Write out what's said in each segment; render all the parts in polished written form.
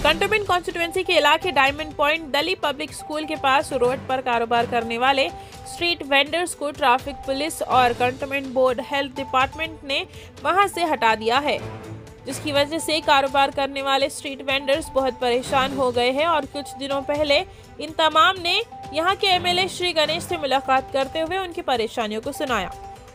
Cantonment constituency के इलाके diamond point Delhi public school के पास रोड पर कारोबार करने वाले स्ट्रीट वेंडर्स को ट्रैफिक पुलिस और कंटोनमेंट बोर्ड हेल्थ डिपार्टमेंट ने वहां से हटा दिया है, जिसकी वजह से कारोबार करने वाले स्ट्रीट वेंडर्स बहुत परेशान हो गए हैं। और कुछ दिनों पहले इन तमाम ने यहां के एमएलए श्री गणेश से मुलाकात करते हुए उनकी परेशानियों को सुनाया।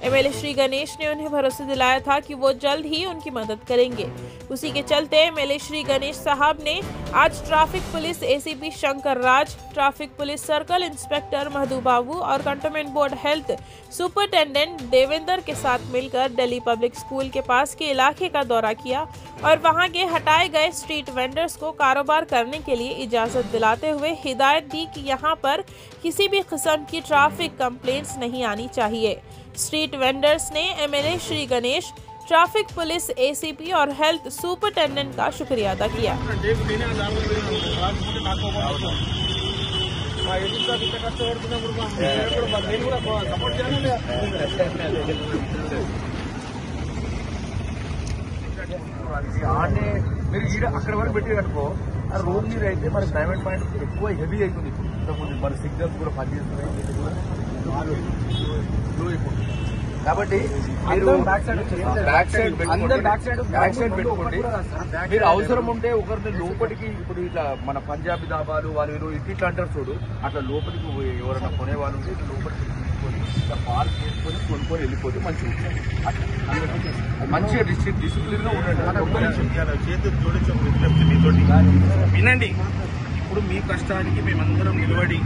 एमएलए श्री गणेश ने उन्हें भरोसा दिलाया था कि वो जल्द ही उनकी मदद करेंगे। उसी के चलते एमएलए श्री गणेश साहब ने आज ट्रैफिक पुलिस एसीपी शंकर राज, ट्रैफिक पुलिस सर्कल इंस्पेक्टर महदू बाबू और cantonment board health superintendent Devendra के साथ मिलकर दिल्ली पब्लिक स्कूल के पास के इलाके का दौरा किया और वहां के हटाए गए स्ट्रीट वेंडर्स को कारोबार करने के लिए इजाजत दिलाते हुए हिदायत दी कि यहां पर किसी भी किस्म की ट्रैफिक कंप्लेंट्स नहीं आनी चाहिए। स्ट्रीट वेंडर्स ने MLA Shri Ganesh, traffic police ACP और हेल्थ सुपरिटेंडेंट का शुक्रिया अदा किया। అక్కడ వరకు పెట్టారనుకో ఆ రోడ్ మీద అయితే మన డైమండ్ పాయింట్ ఎక్కువ హెవీ అవుతుంది. మన సిగ్నల్స్ కూడా పనిచేస్తున్నాయి కాబట్టి మీరు బ్యాక్ సైడ్ పెట్టుకోండి. మీరు అవసరం ఉంటే ఒకరిని లోపలికి, ఇప్పుడు ఇట్లా మన పంజాబీ దాబాలు వాళ్ళు ఇట్లా అంటారు చూడు, అట్లా లోపలికి ఎవరైనా కొనేవాళ్ళు ఉంటే ఇట్లా లోపలికి తీసుకొని ఇట్లా పార్క్ చేసుకొని కొనుక్కొని వెళ్ళిపోతే మంచిగా ఉంటుంది. మంచిగా డిసిప్లిన్ గా ఉండండి. వినండి, ఇప్పుడు మీ కష్టానికి మేమందరం నిలబడి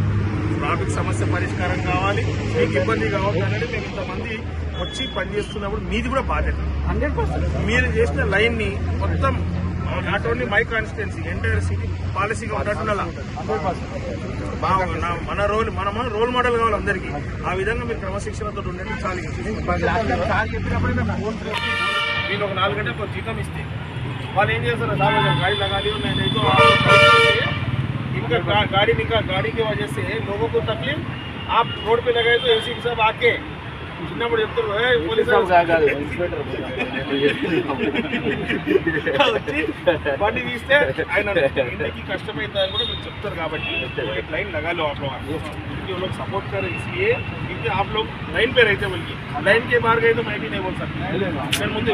ట్రాఫిక్ సమస్య పరిష్కారం కావాలి, మీకు ఇబ్బంది కావద్దు అనేది మేము ఇంతమంది వచ్చి పనిచేస్తున్నప్పుడు మీది కూడా బాధ్యత. 100% మీరు చేసిన లైన్ ని మొత్తం not only my constituency entire city పాలసీగా ఉన్నట్టుండాలా. మన రోల్ మోడల్ కావాలి అందరికీ. ఆ విధంగా మీరు క్రమశిక్షణతో ఉండండి. చాలు చెప్పినప్పుడే మేము ఫోన్ చేసి వీళ్ళు ఒక 4 గంటలకు జీతం ఇస్తే వాళ్ళు ఏం చేస్తారు, गाड़ी लगा ली मैंने तो इनका गाड़ी की वजह से लोगों को तकलीफ। आप रोड पे लगाए तो एसी सब आके చిన్నప్పుడు చెప్తారు పోలీసు బండి తీస్తే ఆయన ఇంటికి కష్టమైందని కూడా మీరు చెప్తారు. కాబట్టి लाइन लगा लो आप लोग, क्योंकि वो लोग सपोर्ट कर रहे हैं, इसलिए क्योंकि आप लोग लाइन पे रहते बोलिए, लाइन के बाहर गए तो मैं भी नहीं बोल सकता। मैं मुझे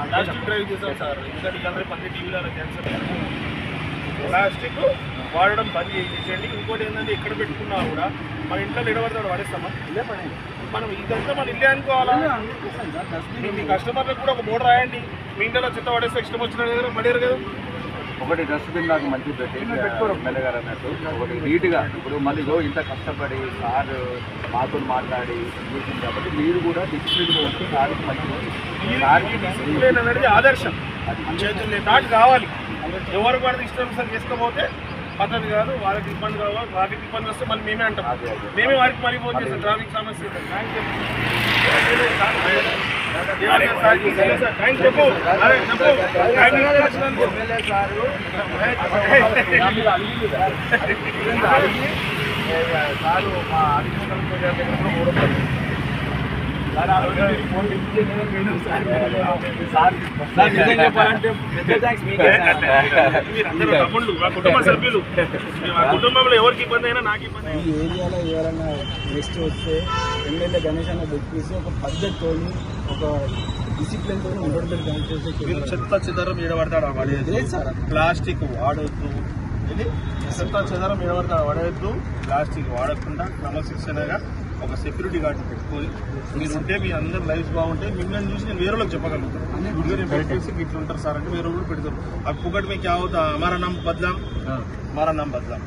ప్లాస్టిక్ డ్రైవ్ చేసాం సార్. ఎందుకంటే పని టీవీలో ప్లాస్టిక్ వాడడం బంద్ చేసేయండి. ఇంకోటి ఏంటంటే ఎక్కడ పెట్టుకున్నా కూడా మన ఇంట్లో నిలబడతాడు వాడేస్తామా, మనం ఇదంతా మన ఇల్లే అనుకోవాలా. మీ కస్టమర్లకు కూడా ఒక బోర్డు రాయండి, మీ ఇంట్లో చెత్త పడేస్తే ఇష్టం వచ్చిన కదా పడేరు కదా. ఒకటి డస్ట్బిన్ నాకు మంచి పెట్టి మెల్లగారు అన్నట్టు ఒకటి నీట్గా. ఇప్పుడు మళ్ళీ ఇంత కష్టపడి సార్ మాతో మాట్లాడి చేసింది కాబట్టి మీరు కూడా డిసిప్లిన్గా ఉంటే సార్కి మంచిగా. డిసిప్లిన్ అనేది ఆదర్శం, చేతులు దాటి కావాలి. ఎవరు కూడా ఇష్టం సార్ చేసుకోకపోతే పద్ధతి కాదు. వాళ్ళకి ఇబ్బంది కావాలి, వారికి ఇబ్బంది వస్తే మళ్ళీ మేమే అంటాం, మేమే వారికి మళ్ళీ ఫోన్ చేస్తాం ట్రాఫిక్ సమస్య. కుటుంబ సభ్యులు, కుటుంబంలో ఎవరికి ఇబ్బంది అయినా నాకు ఇబ్బంది. ఈ ఏరియాలో ఎవరైనా నెక్స్ట్ వస్తే ఎమ్మెల్యే గణేష్ అన్న చెప్పేసి ఒక పద్ధతితో ఒక డిసిప్లిన్ తో ఉండడం దయచేసి. మీరు చెత్త చెదరం ఏడబడతాడు పడేది, ప్లాస్టిక్ వాడొద్దు. ఇది చెత్త చెదరం ఏడబడతాడు పడేయద్దు, ప్లాస్టిక్ వాడకుండా క్రమశిక్షణగా ఒక సెక్యూరిటీ గార్డ్ పెట్టుకొని మీరు ఉంటే మీ అందరు లైఫ్ బాగుంటే మిమ్మల్ని చూసి నేను వేరే వాళ్ళకి చెప్పగలుగుతాను. వీడియో నేను పెట్టేసి ఇట్లా ఉంటారు సార్ అంటే వేరే వాళ్ళు పెడతారు. अब फुकट में क्या होता, हमारा नाम बदलाम, हमारा नाम बदलाम.